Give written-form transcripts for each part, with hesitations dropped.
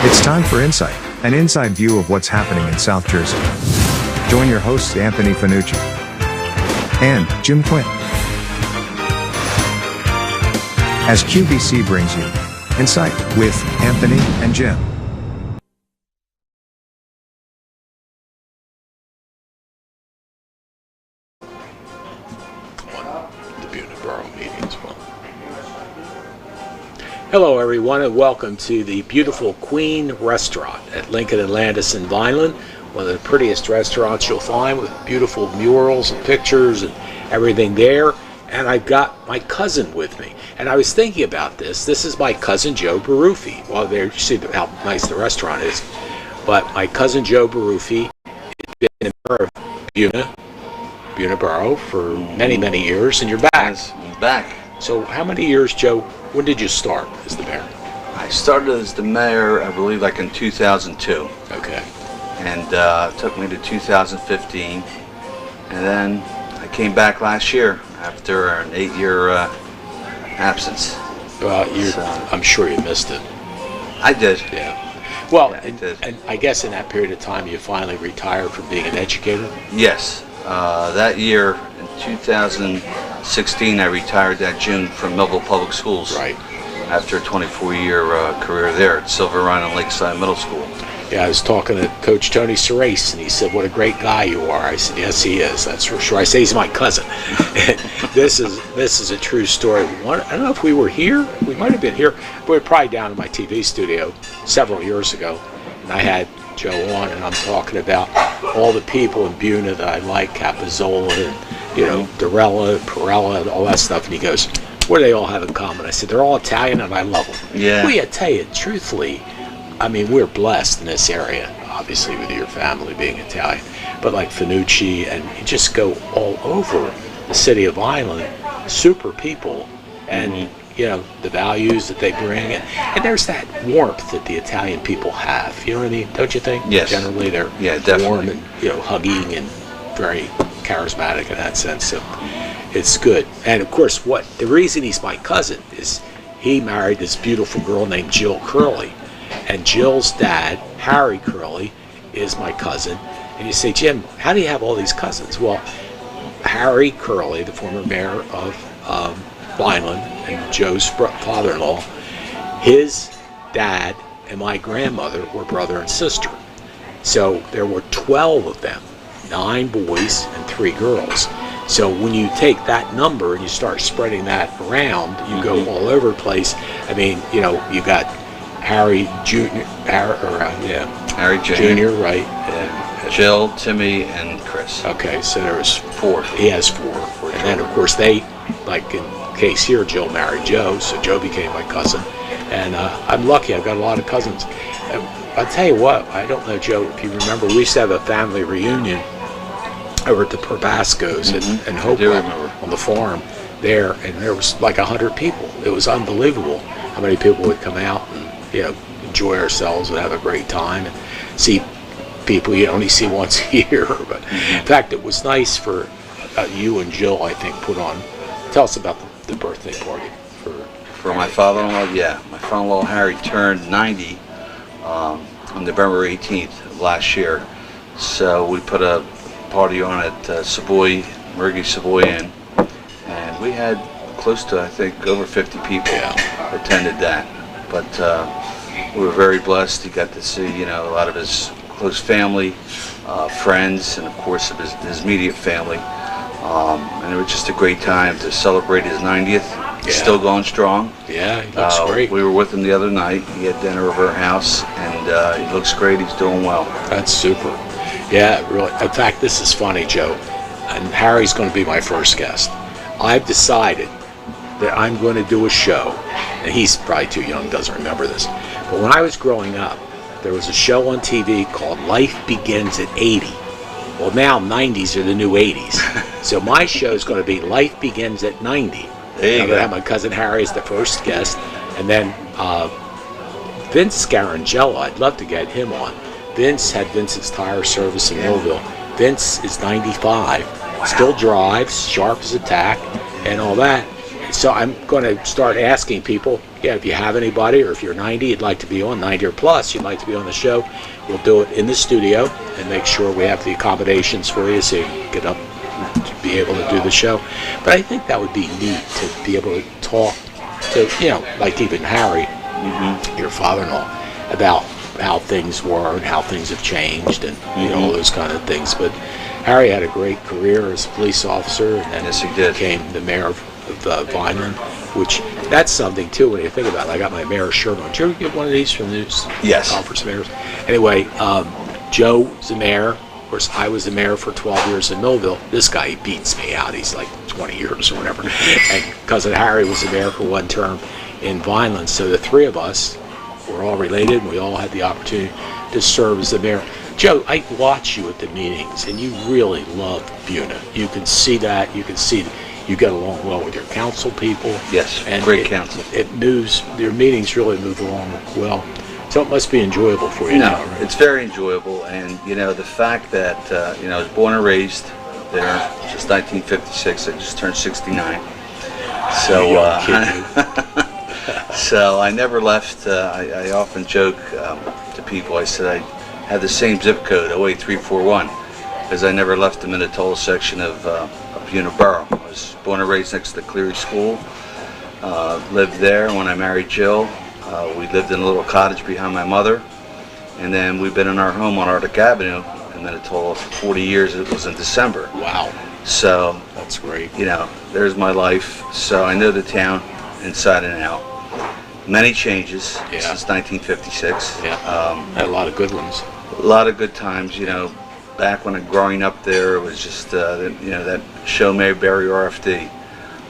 It's time for Insight, an inside view of what's happening in South Jersey. Join your hosts Anthony Fanucci and Jim Quinn as QVC brings you Insight with Anthony and Jim. Hello everyone and welcome to the beautiful Quinn restaurant at Lincoln and Landis in Vineland. One of the prettiest restaurants you'll find with beautiful murals and pictures and everything there. And I've got my cousin with me. And I was thinking about this. This is my cousin Joe Baruffi. Well, there you see how nice the restaurant is. But my cousin Joe Baruffi has been a member of Buena Borough for many, many years. And you're back. Yes, I'm back. So how many years, Joe? When did you start as the mayor? I started as the mayor, I believe, like in 2002. Okay. And it took me to 2015. And then I came back last year after an 8-year absence. Well, I'm sure you missed it. I did. Yeah. Well, yeah, I did. And I guess in that period of time you finally retired from being an educator? Yes. That year, in 2016, I retired that June from Millville Public Schools. Right. After a 24-year career there at Silver Run and Lakeside Middle School. Yeah, I was talking to Coach Tony Cerace, and he said, "What a great guy you are." I said, "Yes, he is. That's for sure." I say he's my cousin. This is a true story. I don't know if we were here. We might have been here. We were probably down in my TV studio several years ago, and I had Joe on, and I'm talking about all the people in Buena that I like, Capizola, and Dorella, Perella, and all that stuff. And he goes, "What do they all have in common?" I said, "They're all Italian, and I love them." Yeah. Well, I tell you, truthfully, I mean, we're blessed in this area, obviously with your family being Italian, but like Fanucci, and you just go all over the city of Vineland, super people, and the values that they bring, and there's that warmth that the Italian people have. You know what I mean? Don't you think? Yes. Generally, they're warm and hugging and very charismatic in that sense. So it's good. And of course, the reason he's my cousin is he married this beautiful girl named Jill Curley. And Jill's dad, Harry Curley, is my cousin. And you say, "Jim, how do you have all these cousins?" Well, Harry Curley, the former mayor of Vineland and Joe's father-in-law, his dad and my grandmother were brother and sister. So there were 12 of them, 9 boys and 3 girls. So when you take that number and you start spreading that around, you go all over the place. I mean, you got Harry Jr., Harry Jr., right? Jill, Timmy, and Chris. Okay, so there was 4. He has 4. And then, of course, they, like in case here, Jill married Joe, so Joe became my cousin. And I'm lucky, I've got a lot of cousins. I'll tell you what, I don't know, Joe, if you remember, we used to have a family reunion over at the Probascos in Hopewell on the farm there, and there was like 100 people. It was unbelievable how many people would come out and enjoy ourselves and have a great time and see people you only see once a year. But in fact, it was nice for you and Jill, I think, put on. Tell us about the birthday party for my father-in-law. Yeah, my father-in-law Harry turned 90 on November 18th of last year. So we put a party on at Savoy Inn, and we had close to, I think, over 50 people attended that. But we were very blessed. He got to see, a lot of his close family, friends, and of course of his immediate family. And it was just a great time to celebrate his 90th. He's still going strong. Yeah, he looks great. We were with him the other night. He had dinner over our house, and he looks great. He's doing well. That's super. Yeah, really. In fact, this is funny, Joe. And Harry's going to be my first guest. I've decided that I'm going to do a show, and he's probably too young, doesn't remember this, but when I was growing up, there was a show on TV called Life Begins at 80. Well, now 90s are the new 80s. So my show is going to be Life Begins at 90. There you I'm going to have my cousin Harry as the first guest, and then Vince Scarangella, I'd love to get him on. Vince had Vince's Tire Service in Millville. Vince is 95, still drives, sharp as a tack, and all that. so I'm going to start asking people, if you have anybody, or if you're 90, you'd like to be on, 90 or plus, you'd like to be on the show, we'll do it in the studio and make sure we have the accommodations for you so you can get up to be able to do the show. But I think that would be neat to be able to talk to, like even Harry, your father-in-law, about how things were and how things have changed and all those kind of things. But Harry had a great career as a police officer, and then Yes, he did. became the mayor of Vineland, which that's something too when you think about it. I got my mayor's shirt on. Did you ever get one of these from the news Yes. conference of mayors? Anyway, Joe was the mayor. Of course, I was the mayor for 12 years in Millville. This guy, he beats me out. He's like 20 years or whatever. And cousin Harry was the mayor for one term in Vineland. So the three of us were all related, and we all had the opportunity to serve as the mayor. Joe, I watch you at the meetings, and you really love Buena. You can see that. You can see that you get along well with your council people. Yes, and great council. It moves. Your meetings really move along well. So it must be enjoyable for you now, right? It's very enjoyable, and the fact that I was born and raised there since 1956. I just turned 69. So so I never left. I often joke to people. I said I had the same zip code, 08341, because I never left the Minatola section of Buena Borough. I was born and raised next to the Cleary School. Lived there. When I married Jill, we lived in a little cottage behind my mother, and then we've been in our home on Arctic Avenue in Minatola for 40 years. It was in December. Wow. So that's great. There's my life. So I know the town inside and out. Many changes since 1956. Yeah. Had a lot of good ones. A lot of good times. Back when growing up there, it was just that show Mayberry RFD.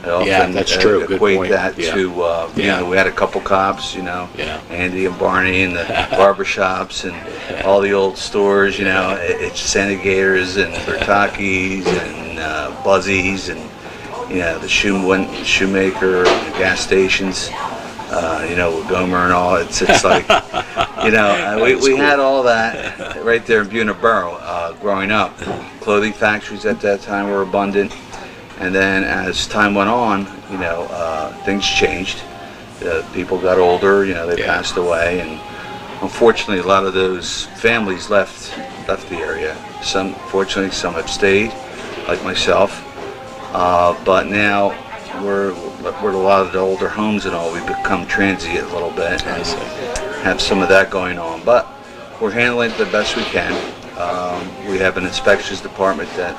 I often that's true. Good equate point. that to we had a couple cops, Andy and Barney, and the barbershops and all the old stores, it's Sanigators and Bertakis and Buzzies and the shoemaker and the gas stations. With Gomer and all, it's like, we had all that right there in Buena Borough growing up. Clothing factories at that time were abundant, and then as time went on, things changed. People got older, they passed away, and unfortunately, a lot of those families left the area. Fortunately, some have stayed, like myself, but now we're a lot of the older homes and all, we've become transient a little bit and have some of that going on, but we're handling it the best we can. We have an inspections department that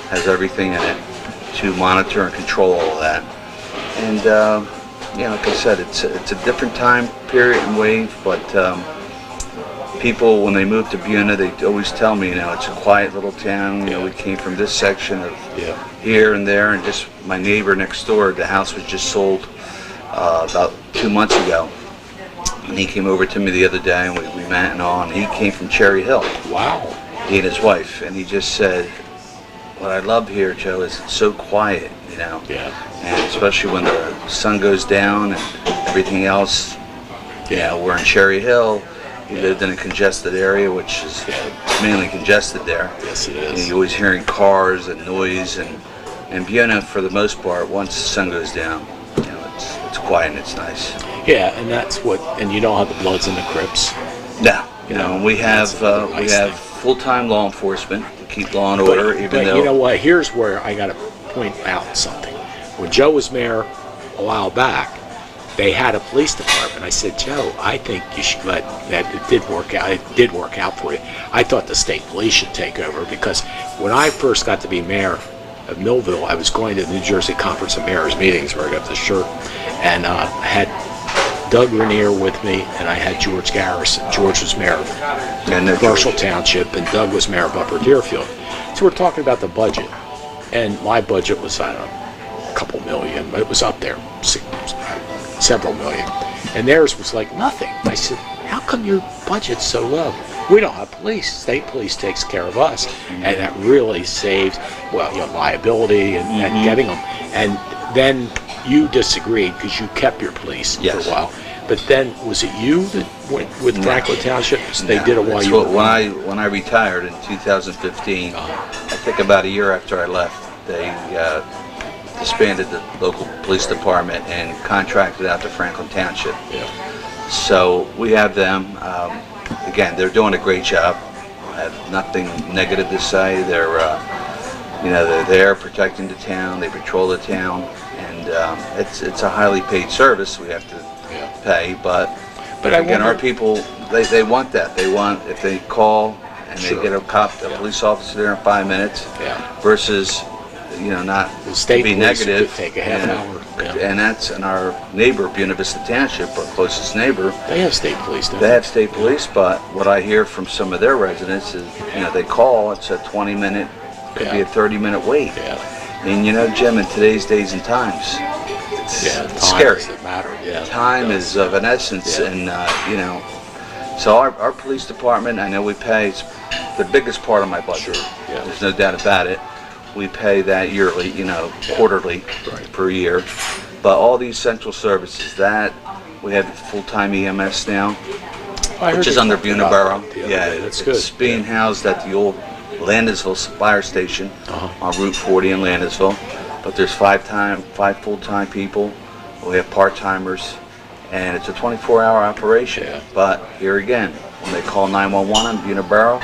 has everything in it to monitor and control all of that, and like I said, it's a different time period and wave, but people, when they move to Buena, they always tell me, it's a quiet little town. We came from this section of here and there, and just my neighbor next door, the house was just sold about 2 months ago, and he came over to me the other day, and we met and all, and he came from Cherry Hill. Wow. He and his wife, and he just said, what I love here, Joe, is it's so quiet, and especially when the sun goes down and everything else. We're in Cherry Hill. He lived in a congested area, which is mainly congested there. Yes, it is. And you're always hearing cars and noise, and Buena, for the most part, once the sun goes down, it's quiet and it's nice. Yeah, and that's and you don't have the Bloods and the Crips. No, and we have full-time law enforcement to keep law and order, but you know what? Here's where I got to point out something. When Joe was mayor a while back, they had a police department. I said, Joe, I think you should let that. It did work out. It did work out for you. I thought the state police should take over, because when I first got to be mayor of Millville, I was going to the New Jersey Conference of Mayors meetings where I got this shirt, and I had Doug Rainier with me, and I had George Garrison. George was mayor of Marshall Township, and Doug was mayor of Upper Deerfield. So we're talking about the budget, and my budget was, I don't know, a couple million, but it was up there, several million, and theirs was like nothing. I said, how come your budget's so low? We don't have police. State police takes care of us, and that really saves, liability and getting them. And then you disagreed because you kept your police for a while. But then, was it you that went with Franklin Township? They did it while you were... When I retired in 2015, I think about a year after I left, the disbanded the local police department and contracted out to Franklin Township. Yeah. So we have them. Again, they're doing a great job. I have nothing negative to say. They're there protecting the town. They patrol the town, and it's a highly paid service. We have to pay, but again, our people they want that. They want, if they call and they get a police officer there in 5 minutes, versus not the state to be negative. Could take a half hour. Yeah. And that's in our neighbor, Buena Vista Township, our closest neighbor. They have state police, don't they? They have state police, but what I hear from some of their residents is, they call, it's a 20-minute, could be a 30-minute wait. Yeah. And Jim, in today's days and times, it's scary. Matter. Yeah. Time is of an essence, and so our police department, I know we pay, it's the biggest part of my budget. Sure. Yeah. There's no doubt about it. We pay that yearly, quarterly per year. But all these central services, that we have full-time EMS now, which is under Buena Borough. Yeah, that's good. It's being housed at the old Landisville fire station on Route 40 in Landisville. But there's five full-time people. We have part-timers, and it's a 24-hour operation. Yeah. But here again, when they call 911 on Buena Borough,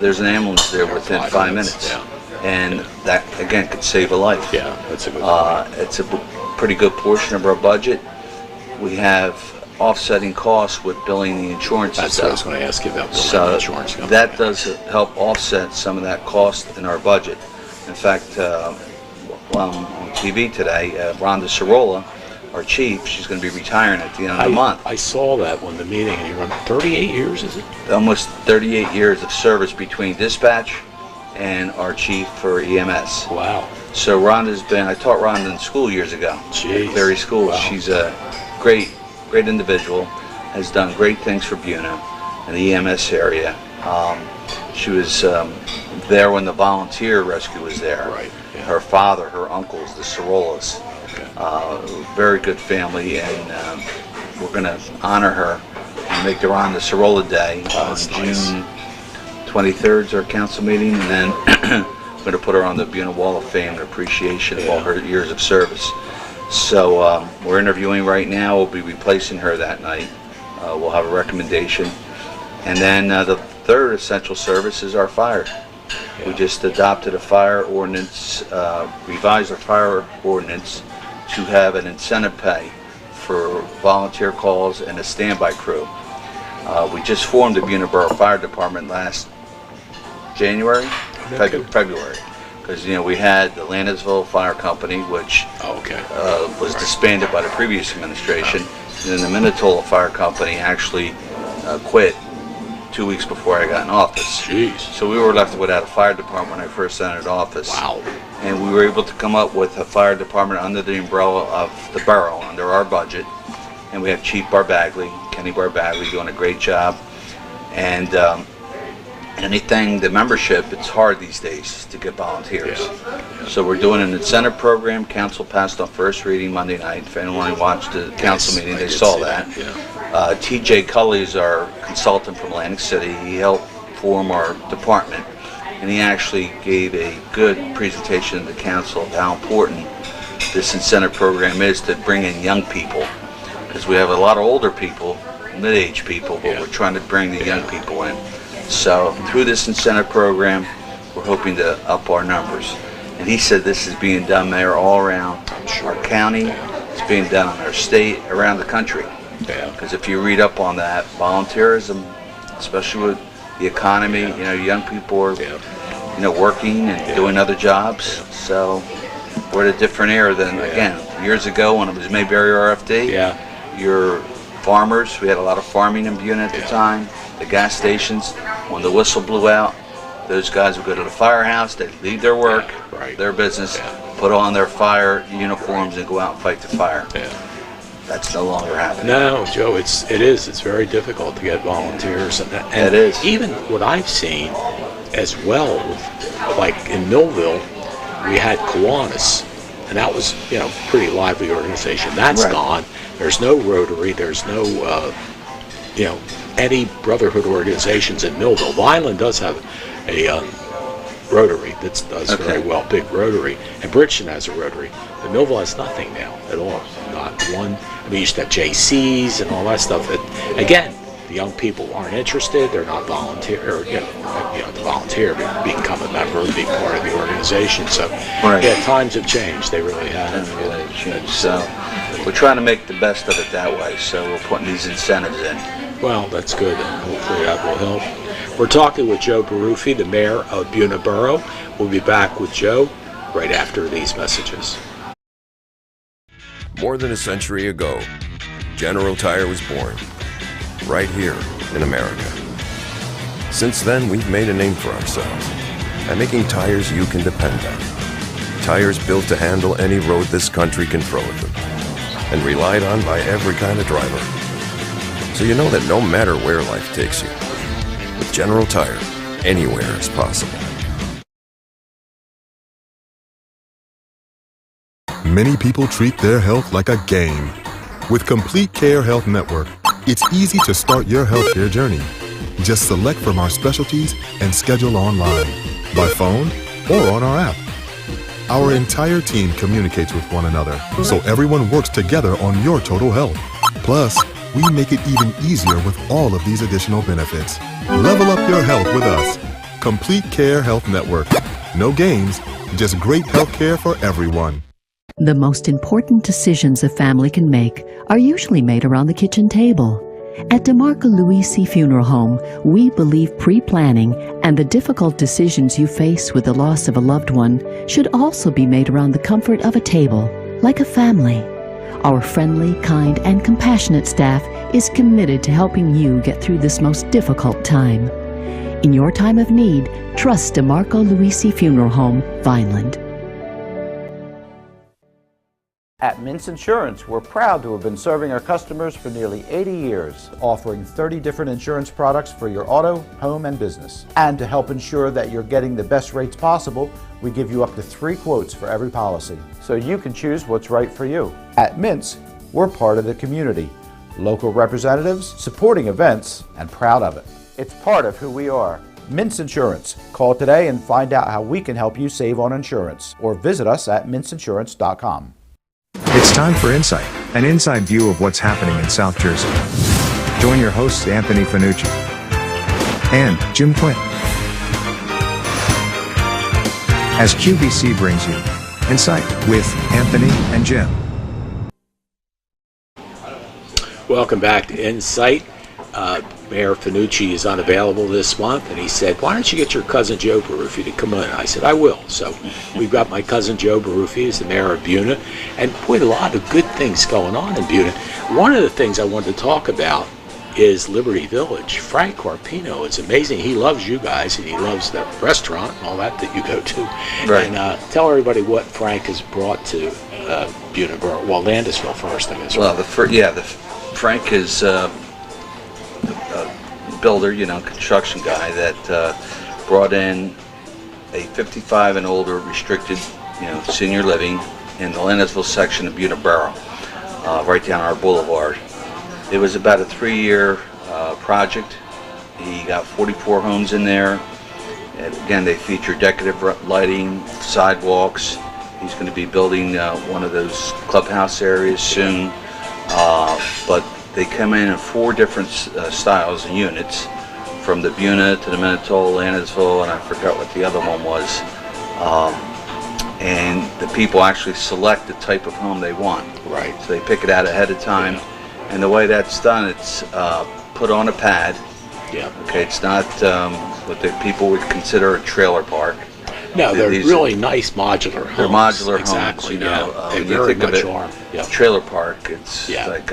there's an ambulance there within 5 minutes. Yeah. And that, again, could save a life. Yeah, that's a good It's a pretty good portion of our budget. We have offsetting costs with billing the insurance. That's what I was going to ask you about, billing the insurance. That does help offset some of that cost in our budget. In fact, while I'm on TV today, Rhonda Cirola, our chief, she's going to be retiring at the end of the month. I saw that when the meeting, and you're on 38 years, is it? Almost 38 years of service between dispatch and our chief for EMS. Wow. So I taught Rhonda in school years ago. Jeez. At Cleary School. Wow. She's a great individual, has done great things for Buena and the EMS area. She was there when the volunteer rescue was there. Right. Yeah. Her father, her uncles, the Cirolas. Okay. Very good family, and we're going to honor her and make the Rhonda Cirola Day on June 23rd is our council meeting, and then I'm going to put her on the Buena Wall of Fame in appreciation of all her years of service. So we're interviewing right now. We'll be replacing her that night. We'll have a recommendation. And then the third essential service is our fire. We just adopted a fire ordinance, revised our fire ordinance to have an incentive pay for volunteer calls and a standby crew. We just formed the Buena Borough Fire Department last January, February, because we had the Landisville Fire Company, which was disbanded by the previous administration, and then the Minatola Fire Company actually quit 2 weeks before I got in office. Jeez. So we were left without a fire department when I first entered office. Wow. And we were able to come up with a fire department under the umbrella of the borough, under our budget. And we have Chief Kenny Barbagley, doing a great job. And the membership, it's hard these days to get volunteers. Yeah. So we're doing an incentive program. Council passed on first reading Monday night. If anyone watched the council meeting, they saw that. Yeah. T.J. Cully is our consultant from Atlantic City. He helped form our department, and he actually gave a good presentation to the council of how important this incentive program is to bring in young people, because we have a lot of older people, mid-age people, but we're trying to bring the young people in. So through this incentive program, we're hoping to up our numbers. And he said this is being done, Mayor, all around our county. It's being done in our state, around the country. Because if you read up on that, volunteerism, especially with the economy, young people are, working and doing other jobs. So we're at a different era than, again, years ago when it was Mayberry RFD. Your farmers, we had a lot of farming in Buena at the time. The gas stations, when the whistle blew out, those guys would go to the firehouse, they'd leave their work, their business, put on their fire uniforms and go out and fight the fire. That's no longer happening. No, Joe, it's very difficult to get volunteers. And it is. Even what I've seen as well, like in Millville, we had Kiwanis, and that was, pretty lively organization. That's gone. There's no Rotary, there's no, any brotherhood organizations in Millville. Vineland does have a rotary that does very well, big rotary. And Bridgeton has a rotary. But Millville has nothing now at all. Not one. I mean, you used to have JCs and all that stuff. Again, the young people aren't interested. They're not volunteer, or to volunteer, but become a member, be part of the organization. So, yeah, times have changed. They really have. Really changed. So, we're trying to make the best of it that way. So, we're putting these incentives in. Well, that's good, and hopefully that will help. We're talking with Joe Baruffi, the mayor of Buena Borough. We'll be back with Joe right after these messages. More than a century ago, General Tire was born, right here in America. Since then, we've made a name for ourselves by making tires you can depend on. Tires built to handle any road this country can throw at them, and relied on by every kind of driver. So you know that no matter where life takes you, with General Tire, anywhere is possible. Many people treat their health like a game. With Complete Care Health Network, it's easy to start your healthcare journey. Just select from our specialties and schedule online, by phone, or on our app. Our entire team communicates with one another, so everyone works together on your total health. Plus, we make it even easier with all of these additional benefits. Level up your health with us. Complete Care Health Network. No games, just great health care for everyone. The most important decisions a family can make are usually made around the kitchen table. At DeMarco Luisi Funeral Home, we believe pre-planning and the difficult decisions you face with the loss of a loved one should also be made around the comfort of a table, like a family. Our friendly, kind, and compassionate staff is committed to helping you get through this most difficult time. In your time of need, trust DeMarco Luisi Funeral Home, Vineland. At Mintz Insurance, we're proud to have been serving our customers for nearly 80 years, offering 30 different insurance products for your auto, home, and business. And to help ensure that you're getting the best rates possible, we give you up to 3 quotes for every policy, so you can choose what's right for you. At Mintz, we're part of the community, local representatives, supporting events, and proud of it. It's part of who we are. Mintz Insurance. Call today and find out how we can help you save on insurance, or visit us at mintzinsurance.com. It's time for Insight, an inside view of what's happening in South Jersey. Join your hosts Anthony Fanucci and Jim Quinn as QVC brings you Insight with Anthony and Jim. Welcome back to Insight. Mayor Fanucci is unavailable this month, and he said, why don't you get your cousin Joe Baruffi to come in? I said, I will. So we've got my cousin Joe Baruffi, who's the mayor of Buena, and boy, a lot of good things going on in Buena. One of the things I wanted to talk about is Liberty Village. Frank Carpino, it's amazing. He loves you guys, and he loves the restaurant and all that you go to. Right. And tell everybody what Frank has brought to Buena Borough. Well, Landisville first, I guess. Well, Frank is builder, construction guy that brought in a 55 and older restricted, senior living in the Landisville section of Buena Borough, right down our boulevard. It was about a 3-year project. He got 44 homes in there. And again, they feature decorative lighting, sidewalks. He's going to be building one of those clubhouse areas soon. But they come in 4 different styles and units, from the Buena to the Minnetonka, Landisville, and I forgot what the other one was. And the people actually select the type of home they want. Right. So they pick it out ahead of time. Yeah. And the way that's done, it's put on a pad. Yeah. Okay, it's not what the people would consider a trailer park. No, they're really nice modular homes. They're modular exactly, homes, They when very you think much of it, are. Yeah. Trailer park, it's like,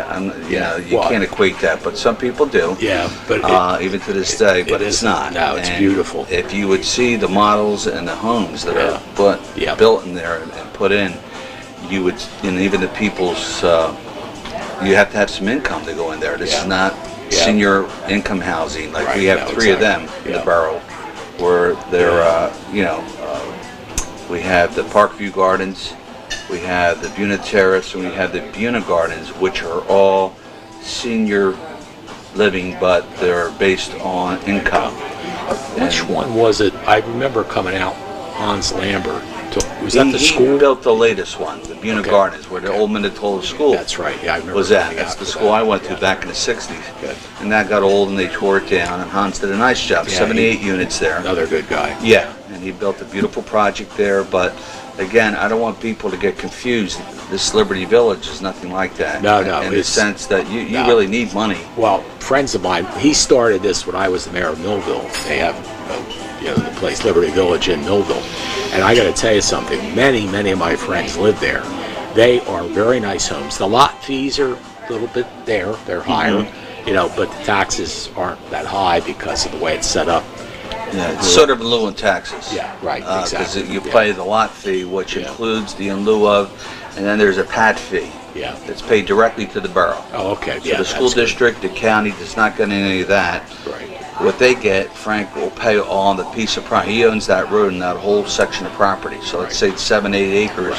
you can't equate that, but some people do. Yeah, but even to this day, but it's not. No, it's and beautiful. If you would see the models and the homes that are built in there and put in, you would, and even the people's, you have to have some income to go in there. This is not senior income housing. Like we have 3 of them in the borough, where they're, we have the Parkview Gardens, we have the Buena Terrace, and we have the Buena Gardens, which are all senior living, but they're based on income. Which one was it? I remember coming out Hans Lambert. Was that the He school? built the latest one, the Buena Okay. Gardens, where the old Minatola school That's right. Yeah, I remember. was at. going That's out the for school that. I went to Yeah. back in the 60s. Good. And that got old and they tore it down, and Hans did a nice job, Yeah, 78 units there. Another good guy. Yeah, and he built a beautiful project there, but again, I don't want people to get confused. This Liberty Village is nothing like that. No, In the it's- sense that you no. really need money. Well, friends of mine, he started this when I was the mayor of Millville. They have, the place Liberty Village in Millville. And I got to tell you something. Many of my friends live there. They are very nice homes. The lot fees are a little bit there. They're higher, but the taxes aren't that high because of the way it's set up. Yeah, it's sort of in lieu of taxes. Yeah, right, Because exactly. you Yeah. pay the lot fee, which Yeah. includes the in lieu of, and then there's a pad fee. Yeah. That's paid directly to the borough. Oh, okay. So Yeah, the school that's good. district, the county does not get any of that. Right. What they get, Frank will pay on the piece of property. He owns that road and that whole section of property. So let's say it's 7-8 acres,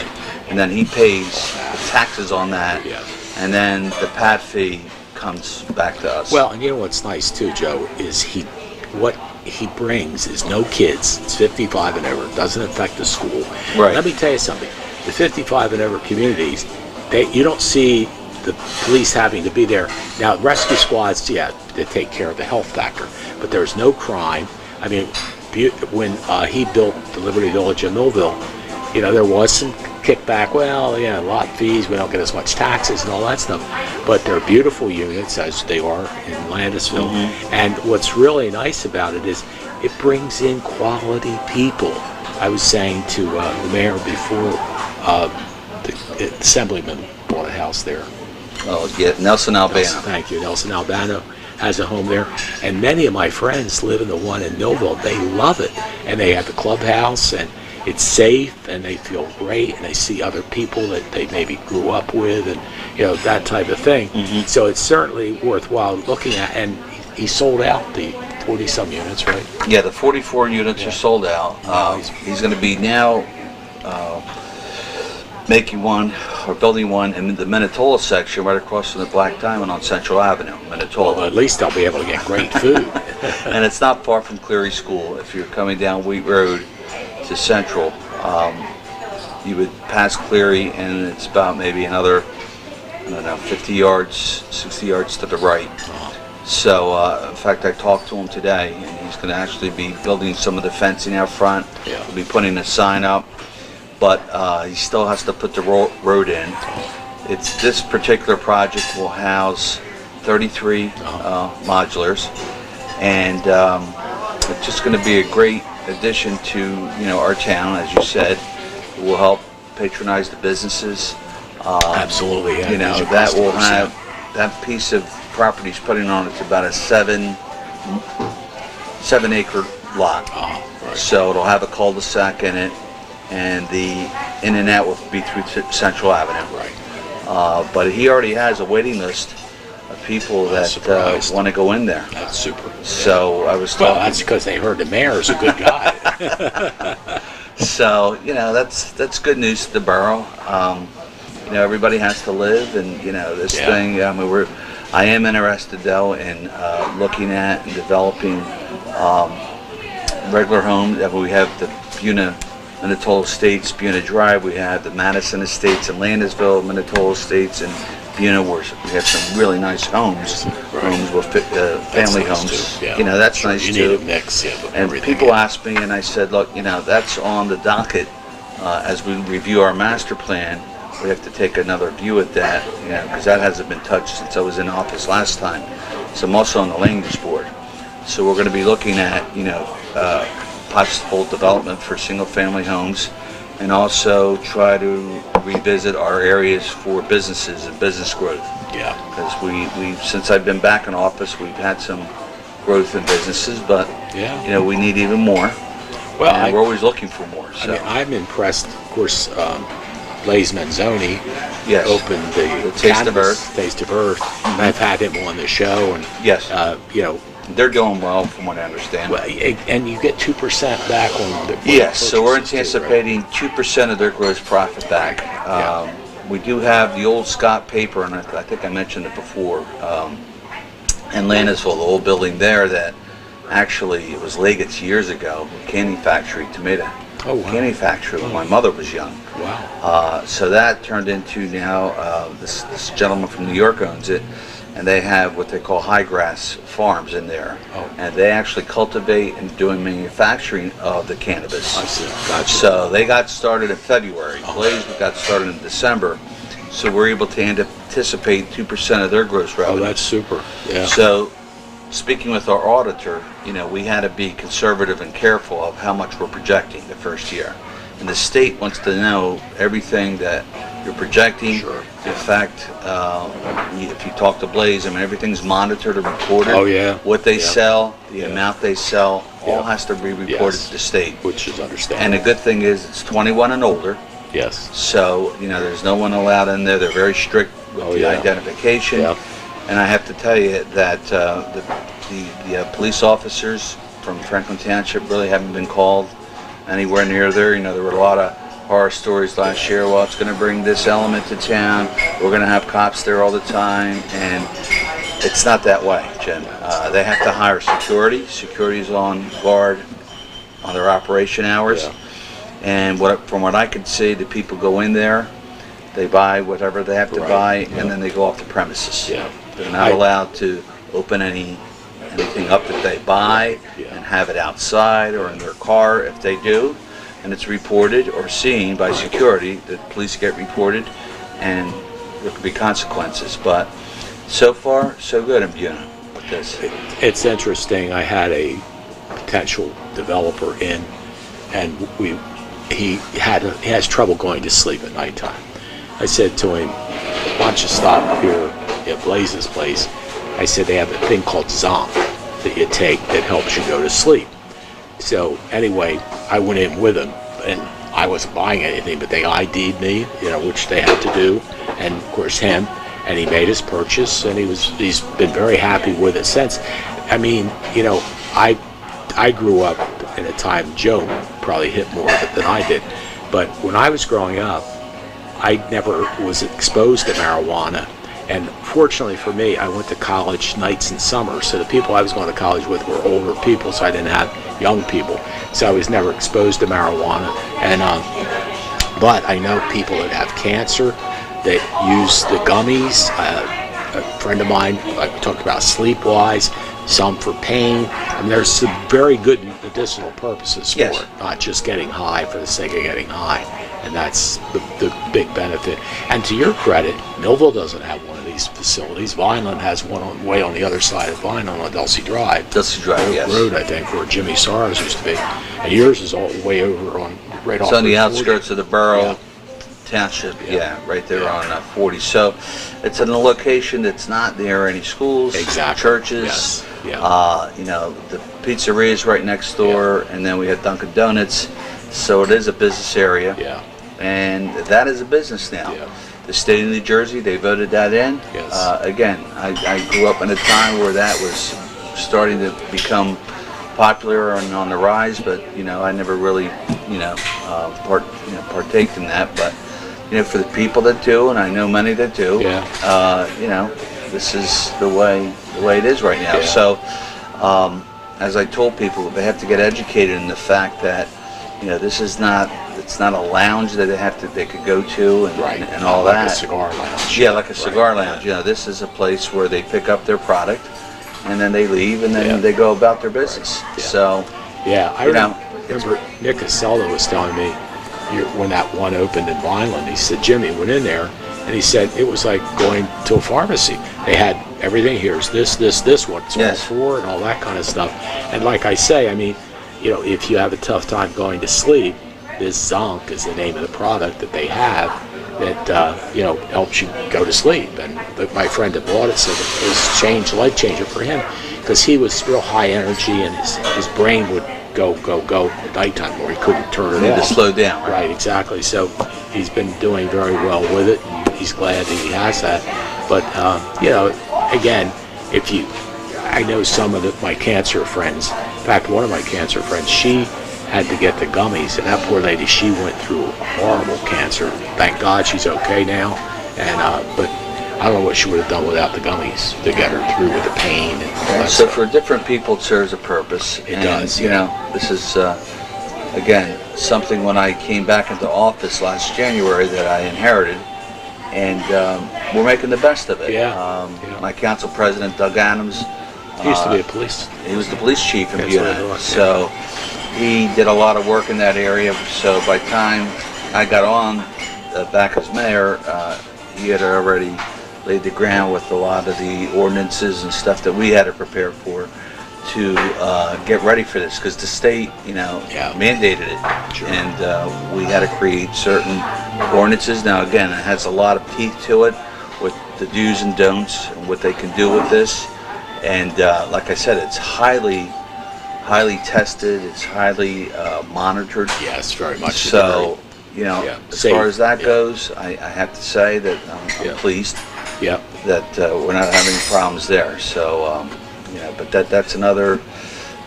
and then he pays the taxes on that, Yeah. and then the pad fee comes back to us. Well, and you know what's nice too, Joe, is what he brings is no kids. It's 55 and over. It doesn't affect the school. Right. Let me tell you something. The 55 and over communities, you don't see the police having to be there. Now, rescue squads, yeah, they take care of the health factor, but there's no crime. I mean, when he built the Liberty Village in Millville, there was some kickback. Well, yeah, lot fees, we don't get as much taxes and all that stuff. But they're beautiful units, as they are in Landisville. And what's really nice about it is it brings in quality people. I was saying to the mayor before, the assemblyman bought a house there. Oh, yeah, Nelson Albano. Thank you. Nelson Albano has a home there. And many of my friends live in the one in Millville. They love it. And they have the clubhouse, and it's safe, and they feel great, and they see other people that they maybe grew up with, and that type of thing. So it's certainly worthwhile looking at. And he sold out the 40-some units, right? Yeah, the 44 units are sold out. He's going to be now making one, or building one in the Minatola section right across from the Black Diamond on Central Avenue, Minatola. Well, at least they'll be able to get great food. And it's not far from Cleary School. If you're coming down Wheat Road to Central, you would pass Cleary, and it's about maybe another, 50 yards, 60 yards to the right. So, in fact, I talked to him today, and he's going to actually be building some of the fencing out front. Yeah. He'll be putting a sign up, but he still has to put the road in. This particular project will house 33 modulars, and it's just going to be a great addition to our town, as you said. It will help patronize the businesses. Absolutely. Yeah. These are That will customers, have that piece of property he's putting on. It's about a 7-acre lot. Right. So it'll have a cul-de-sac in it, and the in and out will be through Central Avenue. Right. But he already has a waiting list of people that surprised. want to go in there. That's super. So I was Well, talking. that's because they heard the mayor's a good guy. So that's good news to the borough. Everybody has to live, and this Yeah. thing. I am interested though in looking at and developing regular homes. We have the Buena Minatola Estates, Buena Drive. We have the Madison Estates in Landisville, Minatola Estates, and Buena, where we have some really nice homes, homes with family nice homes. too, yeah. That's Sure, nice you too. need a mix, yeah, of And everything. people ask me, and I said, look, that's on the docket as we review our master plan. We have to take another view at that, because that hasn't been touched since I was in office last time. So I'm also on the land use board. So we're going to be looking at, possible development for single-family homes, and also try to revisit our areas for businesses and business growth. Yeah. Because we since I've been back in office, we've had some growth in businesses, but Yeah. we need even more. Well, And we're always looking for more. I So mean, I'm impressed. Of course, Blaise Manzoni Yes. opened the Taste of cannabis Earth. Taste of Earth. And I've had him on the show, and Yes. They're doing well, from what I understand. well, and you get 2% back on the Yes, so we're purchases too, right? anticipating 2% of their gross profit back. Yeah. We do have the old Scott paper, and I think I mentioned it before, in Landisville, the old building there that actually it was Leggett's years ago, candy factory, tomato Oh, wow. candy factory when my mother was young. Wow. So that turned into now this gentleman from New York owns it, and they have what they call high grass farms in there, and they actually cultivate and doing manufacturing of the cannabis. I see. Gotcha. So they got started in February. Blaze got started in December, so we're able to anticipate 2% of their gross revenue. Oh, that's super. Yeah. So, speaking with our auditor, we had to be conservative and careful of how much we're projecting the first year. And the state wants to know everything that you're projecting. Sure. In fact, if you talk to Blaze, everything's monitored and reported. Oh, yeah. What they Yeah. sell, the Yeah. amount they sell, all Yeah. has to be reported Yes. to the state. Which is And understandable. the good thing is it's 21 and older. Yes. So, there's no one allowed in there. They're very strict with the Yeah. identification. Yeah. And I have to tell you that the police officers from Franklin Township really haven't been called anywhere near there. There were a lot of horror stories last year. Well, it's going to bring this element to town. We're going to have cops there all the time. And it's not that way, Jim. They have to hire security. Security is on guard on their operation hours. Yeah. And from what I could see, the people go in there, they buy whatever they have to Right, buy, yeah. and then they go off the premises. Yeah. They're not allowed to open anything up that they buy Yeah. and have it outside or in their car. If they do, and it's reported or seen by security, the police get reported, and there could be consequences. But so far, so good in Buena with this. It's interesting. I had a potential developer in, and he has trouble going to sleep at nighttime. I said to him, "Why don't you stop here at Blaze's place?" I said they have a thing called Zonk that you take that helps you go to sleep. So anyway, I went in with him, and I wasn't buying anything, but they ID'd me, which they had to do, and of course him, and he made his purchase, and he's been very happy with it since. I grew up in a time Joe probably hit more of it than I did, but when I was growing up, I never was exposed to marijuana. And fortunately for me, I went to college nights and summers, so the people I was going to college with were older people, so I didn't have young people. So I was never exposed to marijuana. And but I know people that have cancer that use the gummies. A friend of mine, like we talked about Sleepwise, some for pain. There's some very good medicinal purposes for Yes. it, not just getting high for the sake of getting high. And that's the big benefit. And to your credit, Millville doesn't have one of these facilities. Vineland has one way on the other side of Vineland on Dulcie Drive. Dulcie Drive, yes. Road, I think, where Jimmy Soros used to be. And yours is all the way over right off It's on the Route 40. outskirts of the borough. Yeah. Township, Yeah. right there Yeah. on 40. So it's in a location that's not near any schools, Exactly. churches. Yes. Yeah. The pizzeria is right next door, and then we have Dunkin' Donuts. So it is a business area, Yeah. and that is a business now. Yeah. The state of New Jersey, they voted that in. Yes. Again, I grew up in a time where that was starting to become popular and on the rise, but I never really partaked in that. But for the people that do, and I know many that do, this is the way it is right now. Yeah. So as I told people, they have to get educated in the fact that this is not, it's not a lounge that they could go to and all like that. a cigar lounge. Yeah, like a cigar Right. lounge. This is a place where they pick up their product and then they leave and then Yeah. they go about their business. Yeah. So Yeah, I You know, remember Nick Casello was telling me when that one opened in Vineland, he said, Jimmy went in there, and he said it was like going to a pharmacy. They had everything. Here's this, what's Yes. all for, and all that kind of stuff. And like I say, if you have a tough time going to sleep, this Zonk is the name of the product that they have that helps you go to sleep. And my friend that bought it said it was life changer for him, because he was real high energy and his brain would go at nighttime where he couldn't turn it need to off. slow down. Right, exactly. So he's been doing very well with it, and he's glad that he has that. But again, I know some of my cancer friends. In fact, one of my cancer friends, she had to get the gummies, and that poor lady, she went through horrible cancer. Thank God she's okay now. And but I don't know what she would have done without the gummies to get her through with the pain and all that So stuff. for different people, it serves a purpose. It does, This is again, something when I came back into office last January that I inherited, and we're making the best of it. Yeah. My council president, Doug Adams, He used to be a police. he was the police chief in That's what I Buena, thought, so he did a lot of work in that area. So by the time I got on back as mayor, he had already laid the ground with a lot of the ordinances and stuff that we had to prepare for to get ready for this, because the state, mandated it, Sure. and we had to create certain ordinances. Now, again, it has a lot of teeth to it with the do's and don'ts and what they can do with this. And like I said, it's highly tested. It's highly monitored. Yes, very much. So, as safe. far as that goes, I have to say that I'm pleased Yeah. that we're not having problems there. So, but that's another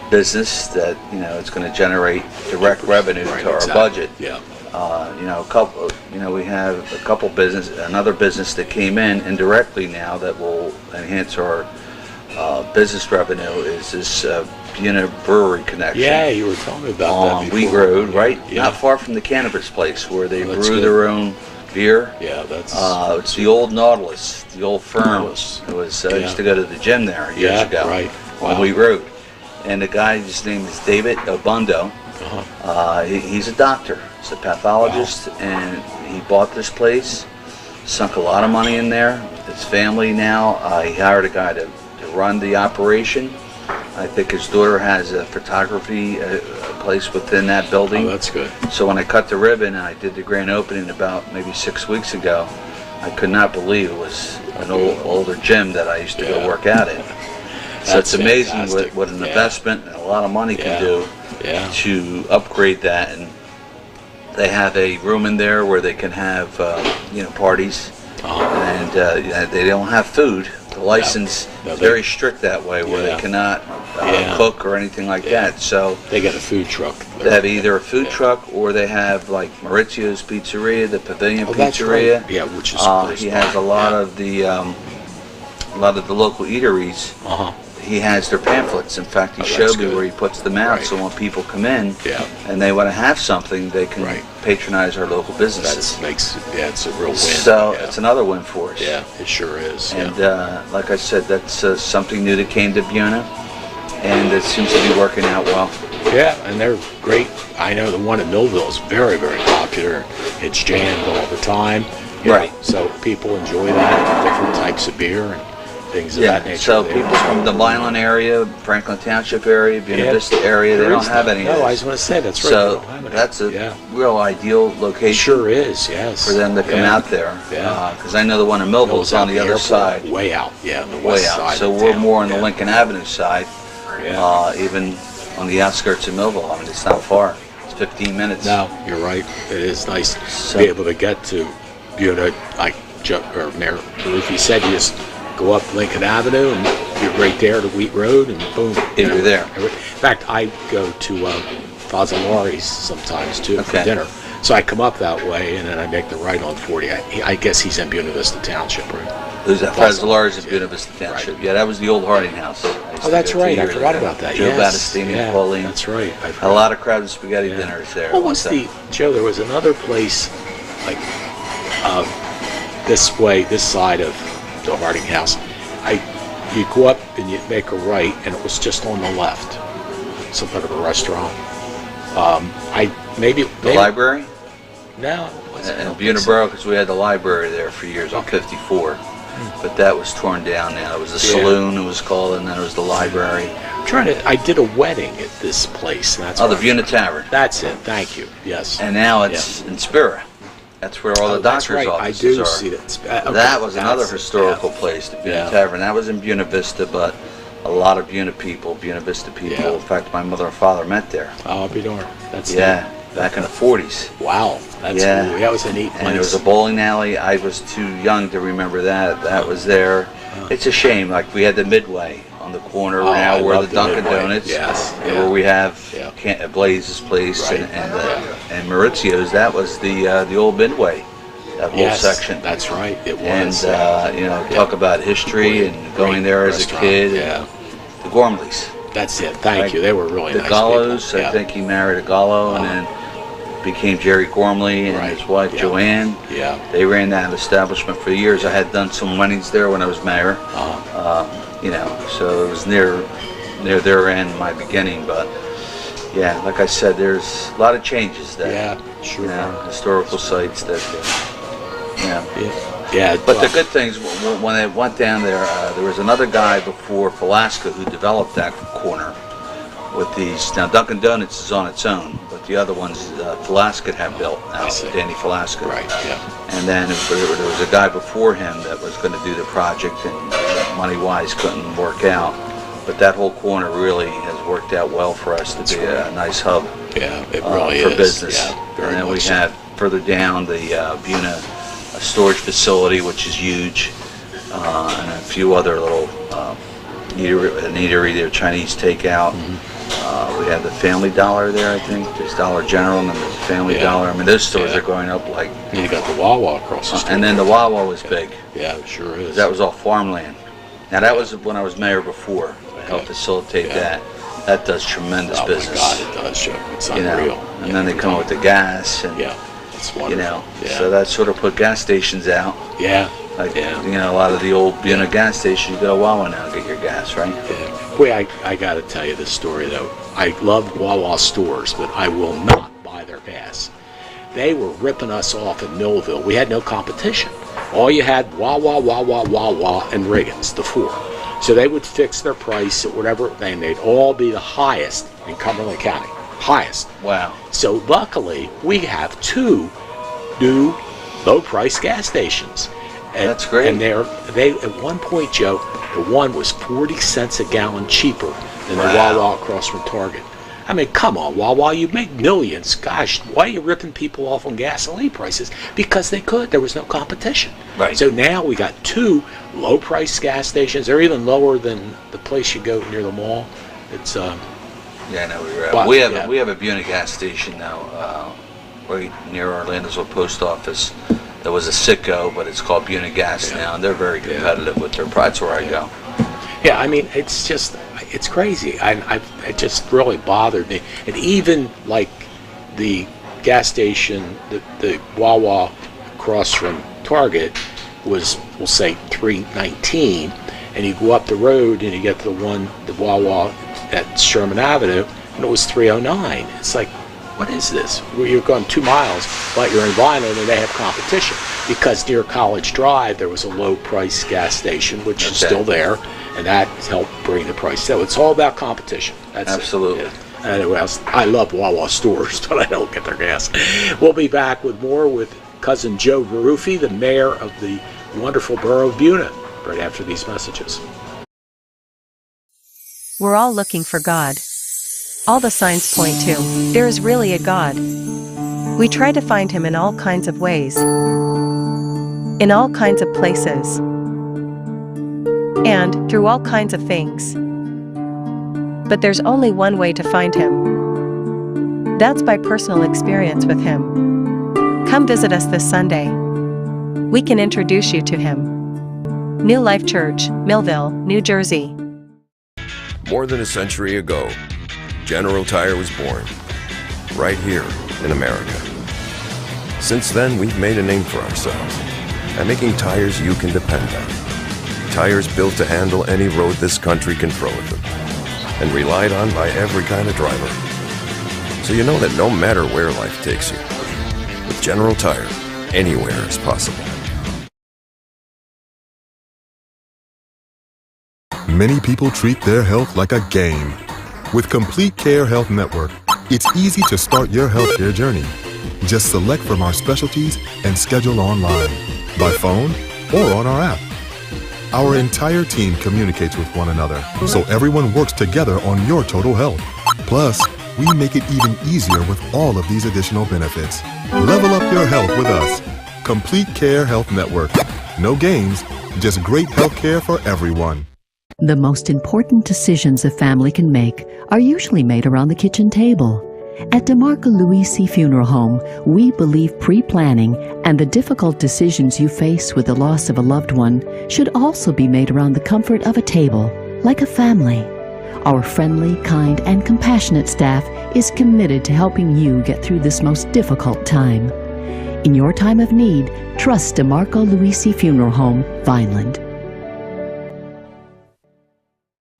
business that it's going to generate direct revenue to our budget. Yeah. We have another business that came in indirectly now that will enhance our business revenue is this Buena brewery connection. Yeah, you were telling me about on that Wheat before. Road, right? Yeah. Not far from the cannabis place where they That's brew good. their own beer. Yeah, that's. It's the old Nautilus, the old firm. Nautilus. It was I used to go to the gym there years Yeah, ago right. on Wow. Wheat Road. And the guy, his name is David Obundo. He's a doctor. He's a pathologist, and he bought this place, sunk a lot of money in there. His family now, he hired a guy to run the operation. I think his daughter has a photography place within that building. Oh, that's good. So when I cut the ribbon and I did the grand opening about maybe 6 weeks ago, I could not believe it was an older gym that I used to go work out in. So That's it's amazing fantastic. what an investment and a lot of money can do Yeah. to upgrade that. And they have a room in there where they can have parties, and they don't have food. The license No, is very strict that way, where Yeah. they cannot Yeah. cook or anything like that. So They got a food truck. they have either a food truck or they have like Maurizio's Pizzeria, the Pavilion That's Pizzeria. right. Yeah, which is He has a lot of the local eateries. He has their pamphlets. In fact, he that's showed me good. where he puts them out, Right. so when people come in Yeah. and they want to have something, they can Right. patronize our local businesses. It's a real win. So yeah. it's another win for us. Yeah, it sure is. And like I said, that's something new that came to Buena, and it seems to be working out well. Yeah, and they're great. I know the one in Millville is very, very popular. It's jammed all the time. you know, Right. So people enjoy that, different types of beer and things of that nature. So there. people from the Vineland area, Franklin Township area, Buena Yeah. Vista area, they There don't is have none. any No, of I this. was going to say, that's right. So they don't have any. that's a Yeah. real ideal It location sure is, yes. for them to come Yeah. out there. Yeah. Because I know the one in Millville is on the other airport, side, Way out, yeah, on the way west out. side. So of we're town. more on the Yeah. Lincoln Avenue side, Yeah. even on the outskirts of Millville. I mean, it's not far. It's 15 minutes. No, you're right. It is nice to So- be able to get to Buena, like Mayor Baruffi said, you just go up Lincoln Avenue and you're right there to Wheat Road and boom. Yeah, you're there. In fact, I go to Fazzolari's sometimes too for Okay. dinner. So I come up that way and then I make the right on 40. I guess he's in Buena Vista Township, right? Who's that? Fazzolari's in Yeah. Buena Vista Township. Right. Yeah, that was the old Harding House. I used Oh, to that's go to right. I years forgot ago. about that. Joe Yes. Battistini Yeah, and Pauline. that's right. I A forgot. lot of crab and spaghetti Yeah. dinners there. What was Joe, there was another place, like, this way, this side of the Harding House. You go up and you make a right, and it was just on the left. Some kind of a restaurant. Maybe The library? No. it wasn't. I In don't Buena think so. Borough, because we had the library there for years on 54. But that was torn down now. It was the saloon, it was called, and then it was the library. I did a wedding at this place. And that's Oh, the where Buena Tavern. That's it. Thank you. Yes. And now it's in Spira. That's where all the that's doctor's right. I offices do are. see that. That was another That's it. historical Yeah. place, the Buena Yeah. Tavern. That was in Buena Vista, but a lot of Buena people, Buena Vista people. Yeah. In fact, my mother and father met there. Oh, I'll be darned. That's Yeah, back in the 40s. Wow. That's Yeah. cool. That was a neat place. And there was a bowling alley. I was too young to remember that. That was there. It's a shame. Like, we had the Midway on the corner Oh, now I where the love the Dunkin' Midway. Donuts. Yes, And yeah. where we have Yeah. Blaze's place Right. and Maurizio's. That was the old Midway. That whole Yes, section. That's right. It And was. talk about history and going there as a Restaurant, kid. Yeah. The Gormleys. That's it. Thank you. They were really The nice Gallos, people. I think he married a Gallo, and then became Jerry Gormley and his wife Joanne. Yeah. They ran that establishment for years. I had done some weddings there when I was mayor. You know, so it was near their end, my beginning. But yeah, like I said, there's a lot of changes there. Yeah, sure. You know, historical sites that. Yeah. But the good things, when I went down there, there was another guy before Palaska who developed that corner with these. Now Dunkin' Donuts is on its own, but the other ones Palaska had built now, Danny Palaska. Right, yeah. And then there was a guy before him that was going to do the project, and money-wise couldn't work out. But that whole corner really has worked out well for us to be a nice hub. Yeah, it really for is. business. Yeah, very and then we much so. have further down the Buena storage facility, which is huge, and a few other little an eatery there, Chinese takeout. We have the Family Dollar there, I think. There's Dollar General and then there's Family Dollar. I mean, those stores are going up like. And you got the Wawa across the street. And then the Wawa was big. Yeah, it sure is. That was all farmland. Now that was when I was mayor before. I helped facilitate that. That does tremendous business. Oh my God, it does, Joe. It's You unreal. know, and then they come with the gas and. It's wonderful. You know, Yeah. so that sort of put gas stations out. Yeah. Like, you know, a lot of the old Buena gas stations, you go to Wawa now, get your gas, right? Yeah. Boy, I got to tell you this story, though. I love Wawa stores, but I will not buy their gas. They were ripping us off in Millville. We had no competition. All you had, Wawa, and Riggins, the four. So they would fix their price at whatever, and they'd all be the highest in Cumberland County. Highest. Wow. So luckily, we have two new low-price gas stations. And, that's great. And they at one point, Joe, the one was 40 cents a gallon cheaper than the Wawa across from Target. I mean, come on, Wawa, you make millions. Gosh, why are you ripping people off on gasoline prices? Because they could. There was no competition. Right. So now we got two low-price gas stations. They're even lower than the place you go near the mall. It's Yeah, I know we were. But, we have a Buena gas station now, right near Orlando's old post office. There was a Citgo, but it's called Buena Gas now, and they're very competitive with their price. Where I go. Yeah, I mean, it's crazy. It just really bothered me. And even like the gas station, the Wawa across from Target was, we'll say, $3.19, and you go up the road and you get to the Wawa at Sherman Avenue, and it was $3.09. It's like, what is this? Well, you're going 2 miles, but you're in Vineland and they have competition. Because near College Drive, there was a low-price gas station, which is still there, and that helped bring the price down. It's all about competition. That's Absolutely. It. Yeah. Anyway, I love Wawa stores, but I don't get their gas. We'll be back with more with cousin Joe Baruffi, the mayor of the wonderful borough of Buena, right after these messages. We're all looking for God. All the signs point to, there is really a God. We try to find him in all kinds of ways, in all kinds of places, and through all kinds of things. But there's only one way to find him. That's by personal experience with him. Come visit us this Sunday. We can introduce you to him. New Life Church, Millville, New Jersey. More than a century ago, General Tire was born, right here in America. Since then, we've made a name for ourselves by making tires you can depend on. Tires built to handle any road this country can throw at them, and relied on by every kind of driver. So you know that no matter where life takes you, with General Tire, anywhere is possible. Many people treat their health like a game. With Complete Care Health Network, it's easy to start your healthcare journey. Just select from our specialties and schedule online, by phone, or on our app. Our entire team communicates with one another, so everyone works together on your total health. Plus, we make it even easier with all of these additional benefits. Level up your health with us. Complete Care Health Network. No games, just great healthcare for everyone. The most important decisions a family can make are usually made around the kitchen table. At DeMarco Luisi Funeral Home, we believe pre-planning and the difficult decisions you face with the loss of a loved one should also be made around the comfort of a table, like a family. Our friendly, kind, and compassionate staff is committed to helping you get through this most difficult time. In your time of need, trust DeMarco Luisi Funeral Home, Vineland.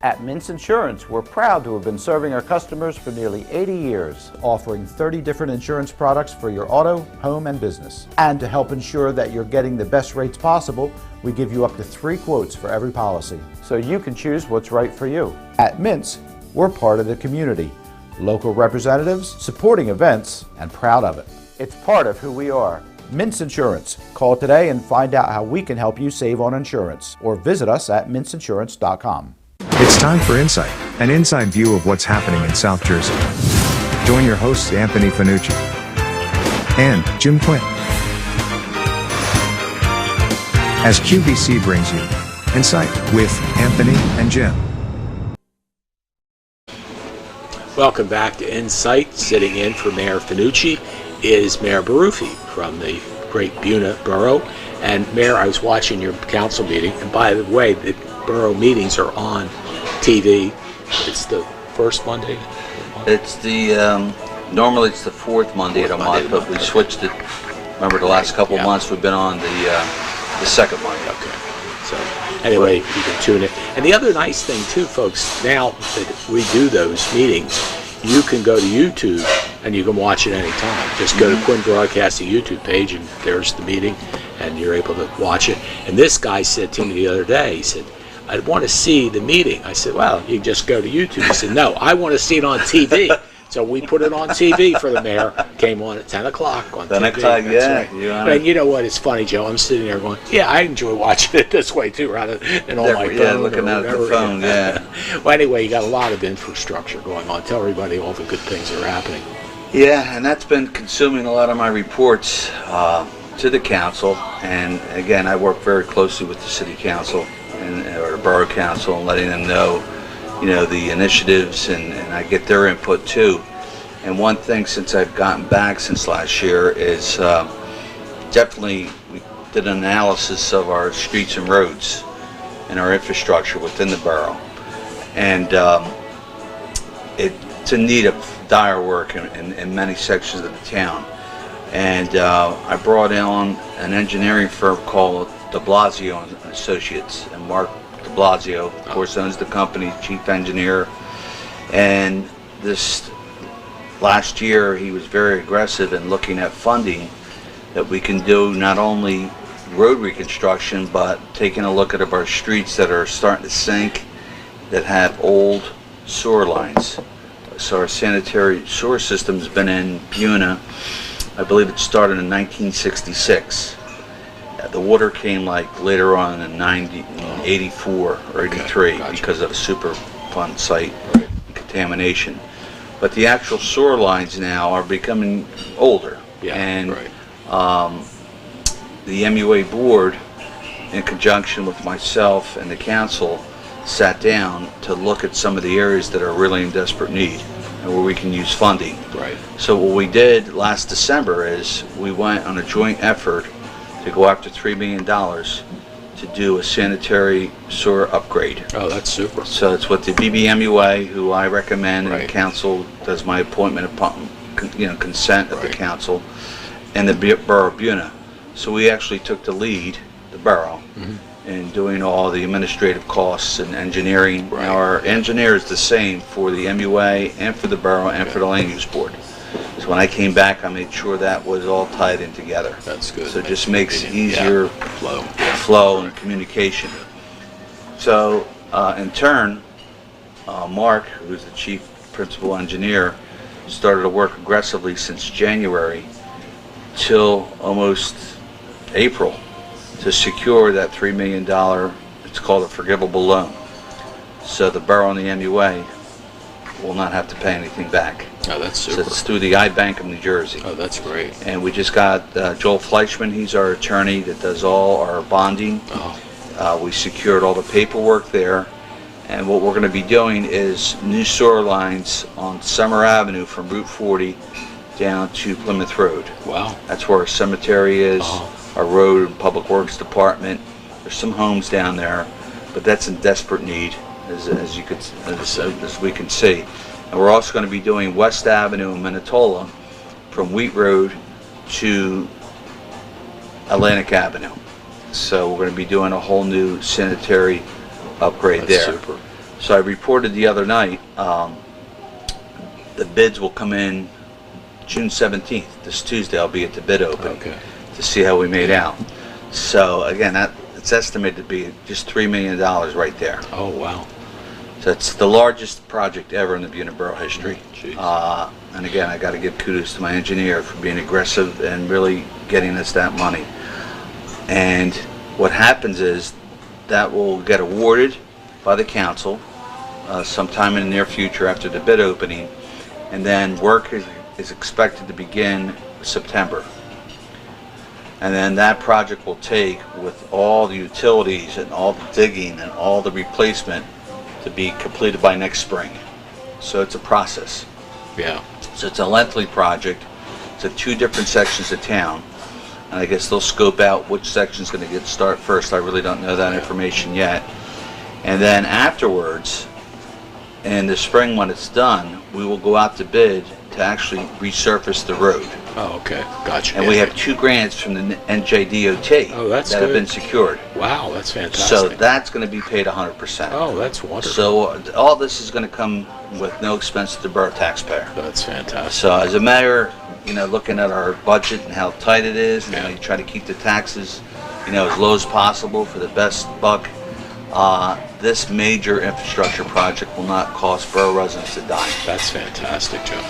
At Mintz Insurance, we're proud to have been serving our customers for nearly 80 years, offering 30 different insurance products for your auto, home, and business. And to help ensure that you're getting the best rates possible, we give you up to 3 quotes for every policy, so you can choose what's right for you. At Mintz, we're part of the community, local representatives, supporting events, and proud of it. It's part of who we are. Mintz Insurance. Call today and find out how we can help you save on insurance, or visit us at mintzinsurance.com. It's time for Insight, an inside view of what's happening in South Jersey. Join your hosts Anthony Fanucci and Jim Quinn as QVC brings you Insight with Anthony and Jim. Welcome back to Insight. Sitting in for Mayor Fanucci is Mayor Baruffi from the great Buena Borough. And Mayor, I was watching your council meeting, and by the way, the borough meetings are on TV. It's the first Monday? It's the, normally it's the fourth Monday of the month, but we switched it. Remember the last couple of months we've been on the second Monday. Okay. So anyway, you can tune in. And the other nice thing too, folks, now that we do those meetings, you can go to YouTube and you can watch it anytime. Just go to Quinn Broadcasting YouTube page and there's the meeting and you're able to watch it. And this guy said to me the other day, he said, I want to see the meeting. I said, well, you can just go to YouTube. He said, no, I want to see it on TV. So we put it on TV for the mayor. Came on at 10 o'clock on 10 TV. o'clock, yeah. Right. And you know what? It's funny, Joe. I'm sitting there going, yeah, I enjoy watching it this way too, rather than on my phone. Yeah, looking at the phone, yeah. Well, anyway, you got a lot of infrastructure going on. Tell everybody all the good things that are happening. Yeah, and that's been consuming a lot of my reports to the council. And again, I work very closely with the city council or the borough council and letting them know, you know, the initiatives, and I get their input too. And one thing since I've gotten back since last year is definitely we did an analysis of our streets and roads and our infrastructure within the borough. And it's in need of dire work in many sections of the town. And I brought on an engineering firm called De Blasio and Associates, and Mark De Blasio, of course, owns the company, chief engineer. And this last year, he was very aggressive in looking at funding that we can do not only road reconstruction, but taking a look at our streets that are starting to sink, that have old sewer lines. So our sanitary sewer system's been in Buena. I believe it started in 1966. The water came like later on in 84 or 83 because of a Superfund site contamination. But the actual sewer lines now are becoming older. And the MUA board, in conjunction with myself and the council, sat down to look at some of the areas that are really in desperate need and where we can use funding. So what we did last December is we went on a joint effort to go after $3 million to do a sanitary sewer upgrade. Oh, that's super. So it's with the BBMUA, who I recommend, and the council does my appointment upon, consent of the council, and the borough of Buena. So we actually took the lead, the borough, in doing all the administrative costs and engineering. Now our engineer is the same for the MUA and for the borough and for the land use board. So when I came back, I made sure that was all tied in together. That's good. So it just makes easier flow and communication. So in turn, Mark, who's the chief principal engineer, started to work aggressively since January till almost April to secure that $3 million, it's called a forgivable loan. So the borough and the MUA will not have to pay anything back. Oh, that's super. So it's through the iBank of New Jersey. Oh, that's great. And we just got Joel Fleischman, he's our attorney that does all our bonding. We secured all the paperwork there. And what we're going to be doing is new sewer lines on Summer Avenue from Route 40 down to Plymouth Road. Wow. That's where our cemetery is, our road and public works department. There's some homes down there, but that's in desperate need. as we can see. And we're also going to be doing West Avenue in Minnetonka from Wheat Road to Atlantic Avenue. So we're going to be doing a whole new sanitary upgrade there. Super. So I reported the other night, the bids will come in June 17th, this Tuesday. I'll be at the bid opening to see how we made out. So again, it's estimated to be just $3 million right there. Oh, wow. So it's the largest project ever in the Buena Borough history. Jeez. And again, I got to give kudos to my engineer for being aggressive and really getting us that money. And what happens is that will get awarded by the council sometime in the near future after the bid opening, and then work is expected to begin September. And then that project will take, with all the utilities and all the digging and all the replacement, to be completed by next spring. So it's a process. Yeah. So it's a lengthy project. It's at 2 different sections of town. And I guess they'll scope out which section's going to get start first. I really don't know that information yet. And then afterwards, in the spring when it's done, we will go out to bid to actually resurface the road. Oh, okay. Gotcha. And we have 2 grants from the NJDOT that's that good. have been secured. Wow, that's fantastic. So that's going to be paid 100%. Oh, that's wonderful. So all this is going to come with no expense to the borough taxpayer. That's fantastic. So as a mayor, looking at our budget and how tight it is, and you try to keep the taxes, as low as possible for the best buck, this major infrastructure project will not cost borough residents a dime. That's fantastic, Joe.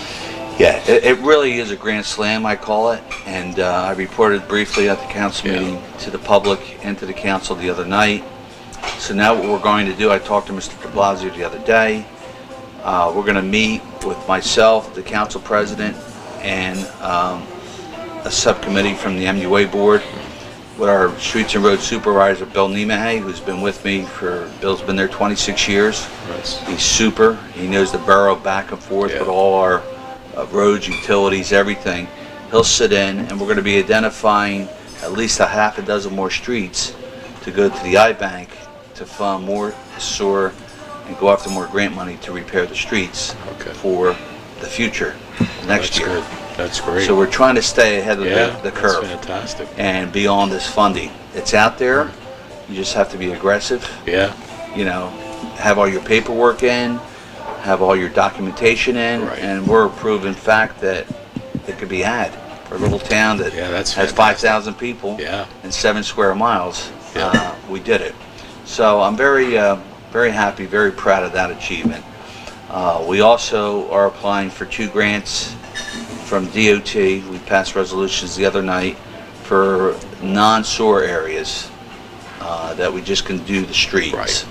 Yeah, it really is a grand slam, I call it, and I reported briefly at the council meeting to the public and to the council the other night. So now what we're going to do, I talked to Mr. de Blasio the other day. We're going to meet with myself, the council president, and a subcommittee from the MUA board with our streets and road supervisor, Bill Niemahay, who's been with me Bill's been there 26 years. Nice. He's super. He knows the borough back and forth with all our roads, utilities, everything. He'll sit in, and we're going to be identifying at least a half a dozen more streets to go to the I-Bank to fund more sewer and go after more grant money to repair the streets for the future next year. Good. That's great. So we're trying to stay ahead of the curve. That's fantastic. And beyond this funding. It's out there. You just have to be aggressive. Yeah. Have all your paperwork in, have all your documentation in, and we're a proven fact that it could be had for a little town that has 5,000 people and 7 square miles. We did it. So I'm very happy, very proud of that achievement. We also are applying for 2 grants from DOT. We passed resolutions the other night for non-sewer areas that we just can do the streets. Right.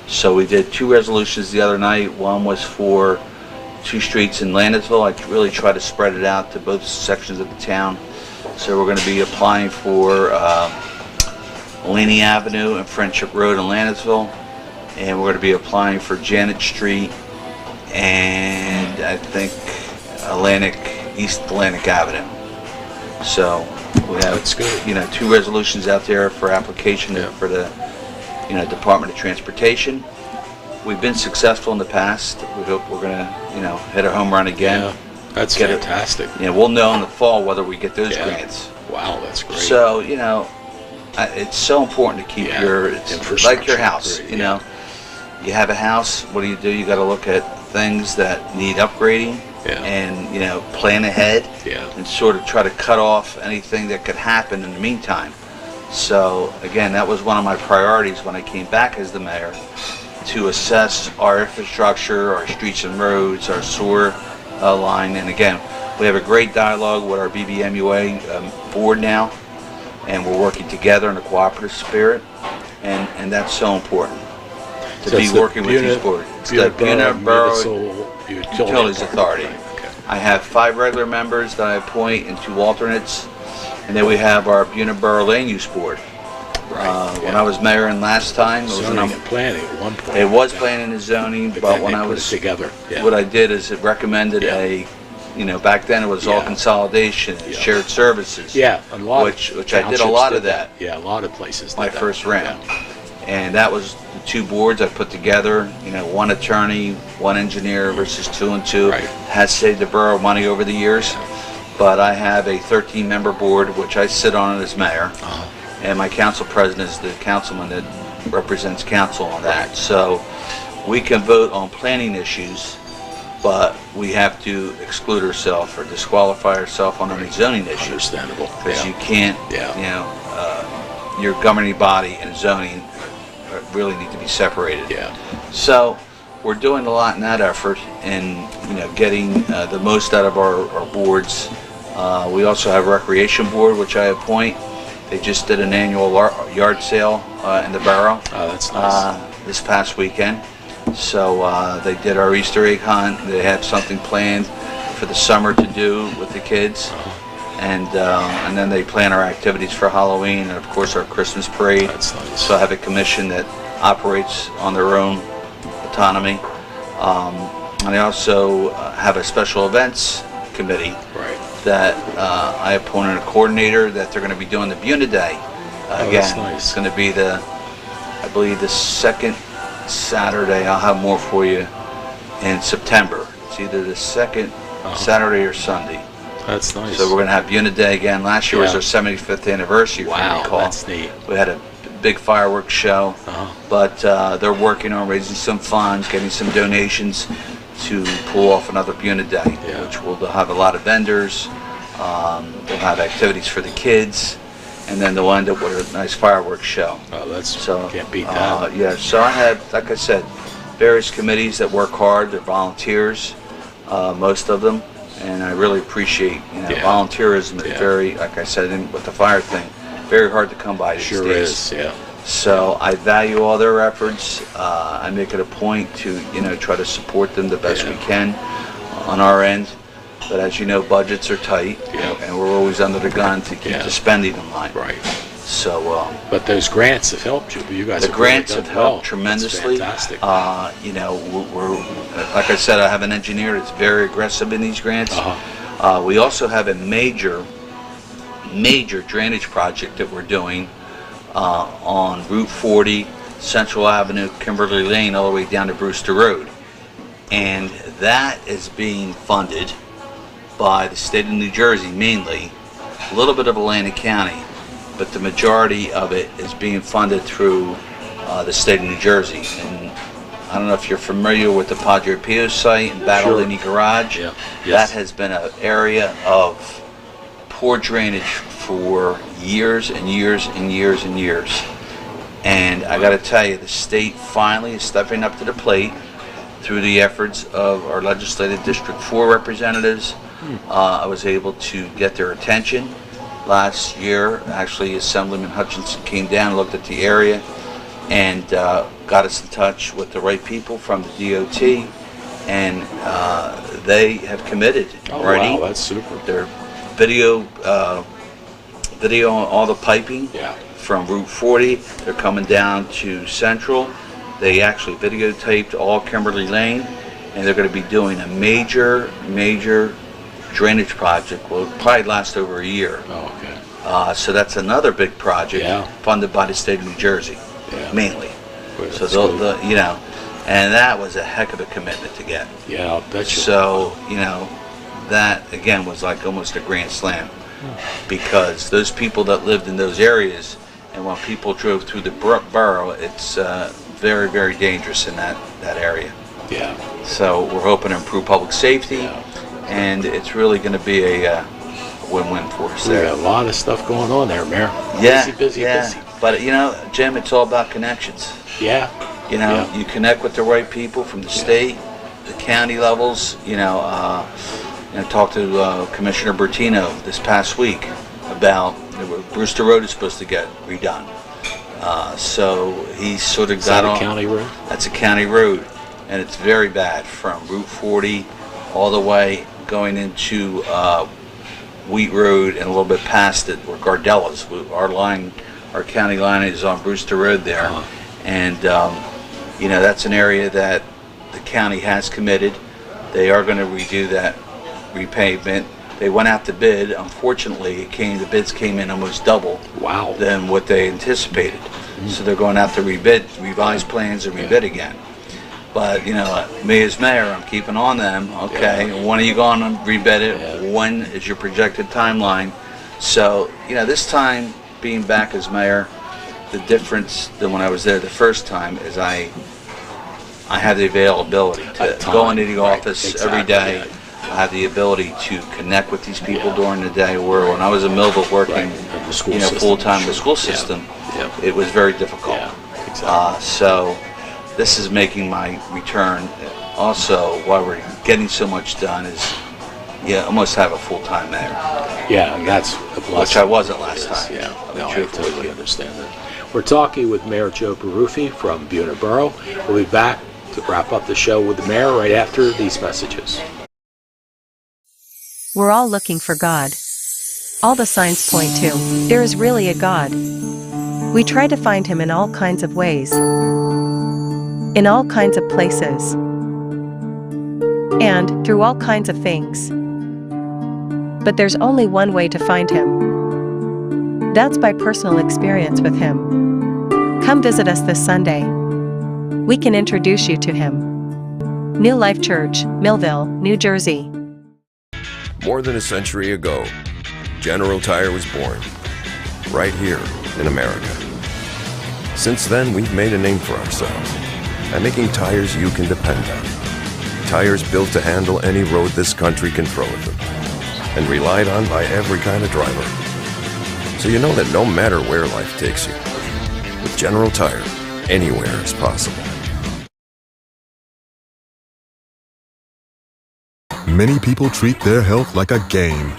So we did 2 resolutions the other night. One was for 2 streets in Landisville. I really try to spread it out to both sections of the town. So we're going to be applying for Laney Avenue and Friendship Road in Landisville. And we're going to be applying for Janet Street and I think East Atlantic Avenue. So we have 2 resolutions out there for application for the Department of Transportation. We've been successful in the past. We hope we're going to hit a home run again. Yeah, that's fantastic. We'll know in the fall whether we get those grants. Wow, that's great. So it's so important to keep it's like your house. You have a house. What do? You got to look at things that need upgrading. And plan ahead and sort of try to cut off anything that could happen in the meantime. So again, that was one of my priorities when I came back as the mayor, to assess our infrastructure, our streets and roads, our sewer line. And again, we have a great dialogue with our BBMUA board now, and we're working together in a cooperative spirit, and that's so important to be working with these boards. It's the Buena Borough Utilities Authority. I have 5 regular members that I appoint and 2 alternates, and then we have our Buena Borough Land Use Board. When I was mayor and last time, zoning and planning at one point. It was planning and zoning, but when I was together, what I did is it recommended back then it was all consolidation, shared services. Yeah, a lot. Which I did a lot of that. Yeah, a lot of places. My first round. And that was two boards I put together, one attorney, one engineer versus 2 and 2. Right. Has saved the borough money over the years. But I have a 13-member board, which I sit on as mayor. And my council president is the councilman that represents council on that. So we can vote on planning issues, but we have to exclude ourselves or disqualify ourselves on any zoning issues. Understandable. Because you can't, your governing body and zoning really need to be separated. Yeah. So we're doing a lot in that effort and getting the most out of our boards. We also have a recreation board, which I appoint. They just did an annual yard sale in the borough. Oh, that's nice. This past weekend. So they did our Easter egg hunt. They have something planned for the summer to do with the kids. And then they plan our activities for Halloween and of course our Christmas parade. That's nice. So I have a commission that operates on their own autonomy. And I also have a special events committee that I appointed a coordinator that they're going to be doing the Buena Day. Again, that's nice. It's going to be I believe the second Saturday. I'll have more for you in September. It's either the second Saturday or Sunday. That's nice. So we're going to have Buena Day again. Last year was our 75th anniversary. Wow, if you recall. that's neat. We had a big fireworks show, but they're working on raising some funds, getting some donations to pull off another Buena Day, which will have a lot of vendors. They'll have activities for the kids, and then they'll end up with a nice fireworks show. Oh, that's so can't beat that. Yeah, so I have, like I said, various committees that work hard. They're volunteers, most of them, and I really appreciate volunteerism is very, like I said, with the fire thing, very hard to come by these Sure days. is, yeah. So I value all their efforts. I make it a point to try to support them the best we can on our end. But as you know, budgets are tight, and we're always under the gun to keep the spending in line. Right. So. But those grants have helped you. You guys. The grants have helped tremendously. That's fantastic. We're like I said, I have an engineer that's very aggressive in these grants. We also have a major drainage project that we're doing on Route 40, Central Avenue, Kimberly Lane, all the way down to Brewster Road, and that is being funded by the state of New Jersey mainly, a little bit of Atlantic County, but the majority of it is being funded through the state of New Jersey. And I don't know if you're familiar with the Padre Pio site and Battle Lady Garage. Yeah. That has been an area of poor drainage for years and years and years and years. And I got to tell you, the state finally is stepping up to the plate through the efforts of our legislative District 4 representatives. I was able to get their attention. Last year, actually, Assemblyman Hutchinson came down, looked at the area, and got us in touch with the right people from the DOT, and they have committed already. Wow, that's super. Their video on all the piping from Route 40. They're coming down to Central. They actually videotaped all Kimberly Lane, and they're going to be doing a major drainage project. Will probably last over a year. Oh, okay. So that's another big project funded by the state of New Jersey, mainly. Well, so they'll and that was a heck of a commitment to get. Yeah, I'll bet you. So that again was like almost a grand slam, because those people that lived in those areas, and when people drove through the borough, it's very, very dangerous in that area. Yeah. So we're hoping to improve public safety, and it's really going to be a win-win for us there. Got a lot of stuff going on there, Mayor. Yeah, busy. But Jim, it's all about connections. Yeah. You connect with the right people from the state, the county levels. Talked to Commissioner Bertino this past week about Brewster Road is supposed to get redone. So he sort of got on. Is that a county road? That's a county road, and it's very bad from Route 40 all the way going into Wheat Road and a little bit past it where Gardella's. Our county line is on Brewster Road there, and that's an area that the county has committed. They are going to redo that repavement. They went out to bid. Unfortunately, the bids came in almost double Wow. than what they anticipated. So they're going out to rebid, revise plans and rebid again. But, me as mayor, I'm keeping on them. Okay, when are you going to rebid it? Yeah. When is your projected timeline? So, this time being back as mayor, the difference than when I was there the first time is I have the availability to go into the office every day. Yeah. I have the ability to connect with these people during the day, where when I was in Millville working The school system, full-time in the sure. school system, Yeah. it was very difficult. Yeah, exactly. So this is making my return. Also, why we're getting so much done is almost have a full-time mayor, Yeah, that's a blessing. which I wasn't last It is, time. Yeah, I'll be no, I truthful with totally you. understand that. We're talking with Mayor Joe Baruffi from Buena Borough. We'll be back to wrap up the show with the mayor right after these messages. We're all looking for God. All the signs point to, there is really a God. We try to find him in all kinds of ways, in all kinds of places, and through all kinds of things. But there's only one way to find him. That's by personal experience with him. Come visit us this Sunday. We can introduce you to him. New Life Church, Millville, New Jersey. More than a century ago, General Tire was born, right here in America. Since then, we've made a name for ourselves by making tires you can depend on. Tires built to handle any road this country can throw at them, and relied on by every kind of driver. So you know that no matter where life takes you, with General Tire, anywhere is possible. Many people treat their health like a game.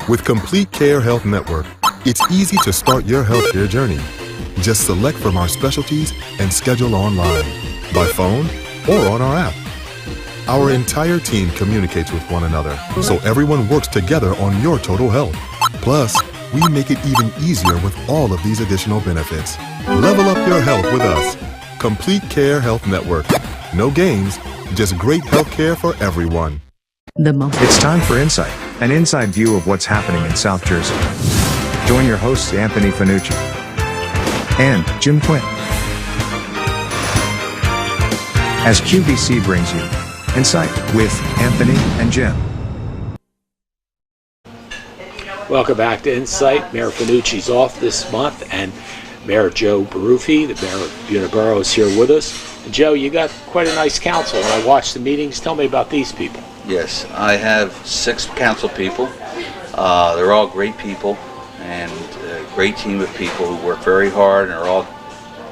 With Complete Care Health Network, it's easy to start your healthcare journey. Just select from our specialties and schedule online, by phone, or on our app. Our entire team communicates with one another, so everyone works together on your total health. Plus, we make it even easier with all of these additional benefits. Level up your health with us. Complete Care Health Network. No games, just great healthcare for everyone. It's time for Insight, an inside view of what's happening in South Jersey. Join your hosts Anthony Fanucci and Jim Quinn as QVC brings you Insight with Anthony and Jim. Welcome back to Insight. Mayor Fanucci's off this month, and Mayor Joe Baruffi, the mayor of Buena Borough, is here with us. And Joe, you got quite a nice council. When I watched the meetings, tell me about these people. Yes, I have 6 council people. They're all great people, and a great team of people who work very hard and are all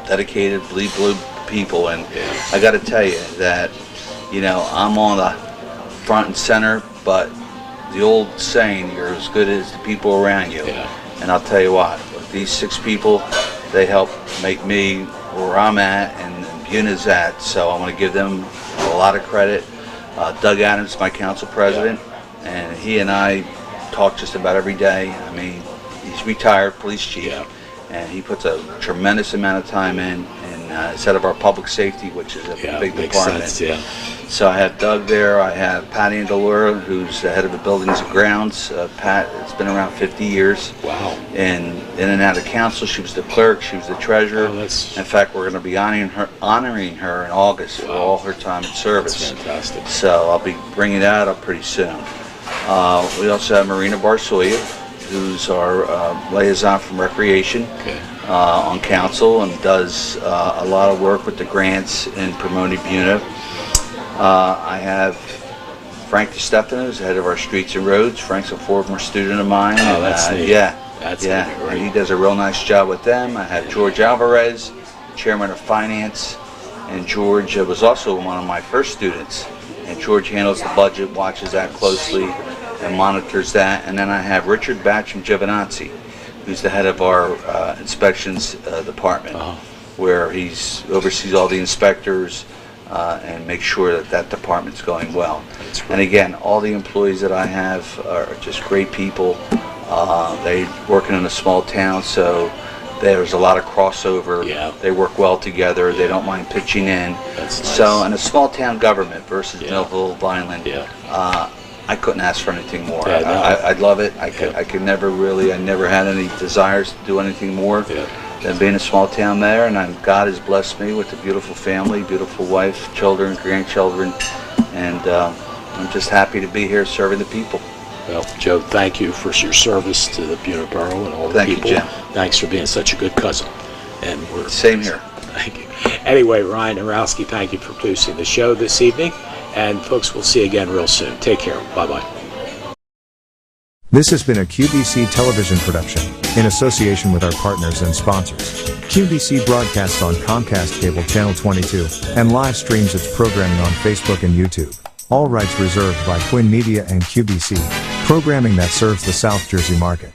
dedicated, bleed blue people. And I got to tell you that, I'm on the front and center, but the old saying, you're as good as the people around you. Yeah. And I'll tell you what, these 6 people, they help make me where I'm at and Buena's at. So I want to give them a lot of credit. Doug Adams, my council president, and he and I talk just about every day. I mean, he's retired police chief, and he puts a tremendous amount of time in instead of our public safety, which is a big makes department. sense, So I have Doug there. I have Patty Andalura, who's the head of the Buildings and Grounds. Pat has been around 50 years. Wow. And in and out of council, she was the clerk, she was the treasurer. Oh, In fact, we're going to be honoring her in August for all her time in service. That's fantastic. So I'll be bringing that up pretty soon. We also have Marina Barsoya, who's our liaison from Recreation on council, and does a lot of work with the grants in promoting Buena. I have Frank DeStefano, who's the head of our streets and roads. Frank's a former student of mine. Oh, that's neat. That's neat, and right. he does a real nice job with them. I have George Alvarez, chairman of finance, and George was also one of my first students. And George handles the budget, watches that closely, and monitors that. And then I have Richard Batcham Giovinazzi, who's the head of our inspections department, where he oversees all the inspectors and makes sure that that department's going well. And again, all the employees that I have are just great people. They working in a small town, so there's a lot of crossover. They work well together. They don't mind pitching in. That's nice. So in a small town government versus Millville, Vineland, I couldn't ask for anything more. Yeah, no. I love it. I could never really, I never had any desires to do anything more than being a small town mayor, and God has blessed me with a beautiful family, beautiful wife, children, grandchildren, and I'm just happy to be here serving the people. Well, Joe, thank you for your service to the Buena Borough and all the Thank you, people. Jim. Thanks for being such a good cousin. And we're Same here. Thank you. Anyway, Ryan Arowski, thank you for producing the show this evening. And folks, we'll see you again real soon. Take care. Bye-bye. This has been a QBC television production, in association with our partners and sponsors. QBC broadcasts on Comcast Cable Channel 22, and live streams its programming on Facebook and YouTube. All rights reserved by Quinn Media and QBC, programming that serves the South Jersey market.